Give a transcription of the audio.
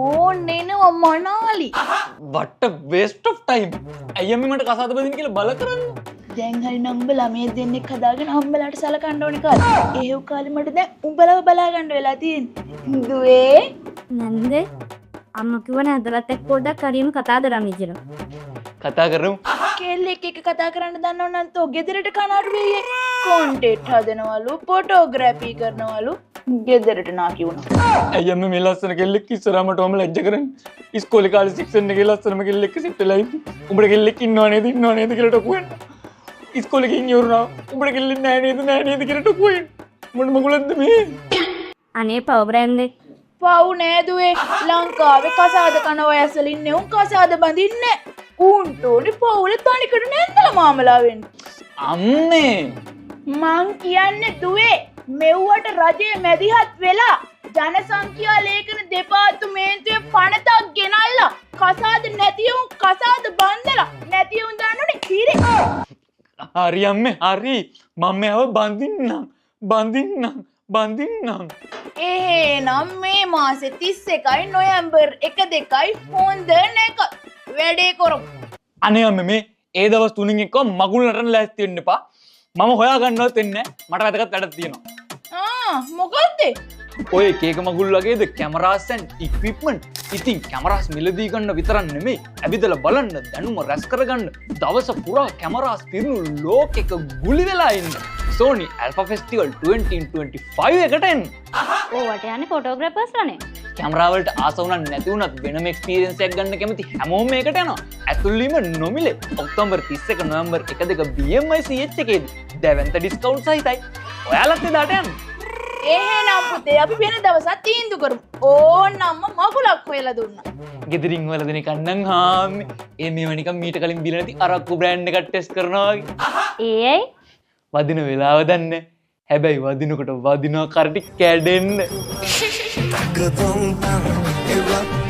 ඕන්නේනවා මනාලි. what a waste of time. අයියා මට කසාද බඳින්න කියලා බල කරන්නේ. දැන් හරි නම් උඹලා මේ දෙන්නෙක් හදාගෙන හම්බලාට සලකන්න ඕනේ කාලේ. එහෙව් කාලේ මට දැන් උඹලව බලා ගන්න වෙලා තියෙන්නේ. දුවේ නන්දේ අම්ම කිව්වනේ අදලත් එක්ක පොඩ්ඩක් හරියම කතා කරන්න කියලා. කතා කරමු. කෙල්ලෙක් එක්ක කතා කරන්න දන්නව නම් තෝ ගෙදරට කනාඩු වෙයි. කොන්ටෙන්ට් හදනවලු, ෆොටෝග්‍රැෆි කරනවලු. ගෙදරට නාකි වුණා. අයියා මේ ලස්සන කෙල්ලෙක් ඉස්සරහමට වම ලැජ්ජ කරන්නේ. ඉස්කෝලේ කාලේ සෙක්ෂන් එකේ ලස්සනම කෙල්ලෙක් සිට් වෙලා ඉන්නේ. උඹට කෙල්ලෙක් ඉන්නව නේද කියලා ටොකු වෙන්න. ඉස්කෝලේ ගිහින් ඉවරනවා. උඹට කෙල්ලෙක් නෑ නේද කියලා ටොකු වෙන්න. මොන මගුලක්ද මේ? අනේ පව් බ්‍රෑන්ඩ් පව් නෑ දුවේ. ලංකාවේ කසාද කන වයසල ඉන්නේ උන් කසාද බඳින්නේ. උන්ට උනේ පවුලේ තනිකර නැන්දලා මාමලා වෙන්න. අම්මේ මං කියන්නේ දුවේ මෙව්වට රජයේ මැදිහත් වෙලා ජනසංඛ්‍යා ලේඛන දෙපාර්තමේන්තුවේ පනතක් ගෙනල්ලා කසාද නැති උන් කසාද බඳලා නැති උන් දාන්නනේ හිරේ. හරි අම්මේ හරි මම යව බඳින්නම්. එහෙනම් මේ මාසේ 31යි නොවැම්බර් 1 2යි හොඳ නැක වැඩේ කරමු. අනේ අම්මේ මේ ඒ දවස් තුنين එක්ක මගුල් නටන්න ලෑස්ති වෙන්න එපා. මම හොයා ගන්නවත් වෙන්නේ නැහැ. මට වැදගත් වැඩක් තියෙනවා. මොකද්ද? ඔය එක එක මගුල් වගේද කැමරාස් and equipment. ඉතින් කැමරාස් මිලදී ගන්න විතරක් නෙමෙයි. ඇවිදලා බලන්න, දැනුම රැස් කරගන්න, දවස පුරා කැමරාස් පිරුණු ලෝකෙක ගුලි වෙලා ඉන්න. Sony Alpha Festival 2025 එකට එන්න. ඕවට යන්නේ ෆොටෝග්‍රැෆර්ස්ලානේ. කැමරා වලට ආස වුණත් නැති වුණත් වෙනම එක්ස්පීරියන්ස් එකක් ගන්න කැමති හැමෝම මේකට යනවා. ඇතුල් වීම නොමිලේ. ඔක්තෝබර් 31 නොවැම්බර් 1 2 BMI CH එකේදී දැවැන්ත ඩිස්කවුන්ට් සහිතයි. ඔයාලත් එදාට යන්න. එහෙනම් පුතේ අපි වෙන දවසක් තීන්දුව කරමු. ඕනම්ම මගුලක් හොයලා දුන්නා. ගෙදරින් වල දෙන කන්නම් හාමි. ඒ මේව නිකන් මීට කලින් බිල නැති අරක්කු බ්‍රෑන්ඩ් එකක් ටෙස්ට් කරනවා වගේ. ඒයි වදින වෙලාව දන්නේ. හැබැයි වදිනකොට වදිනවා කරටි කැඩෙන්න. Kadang-kadang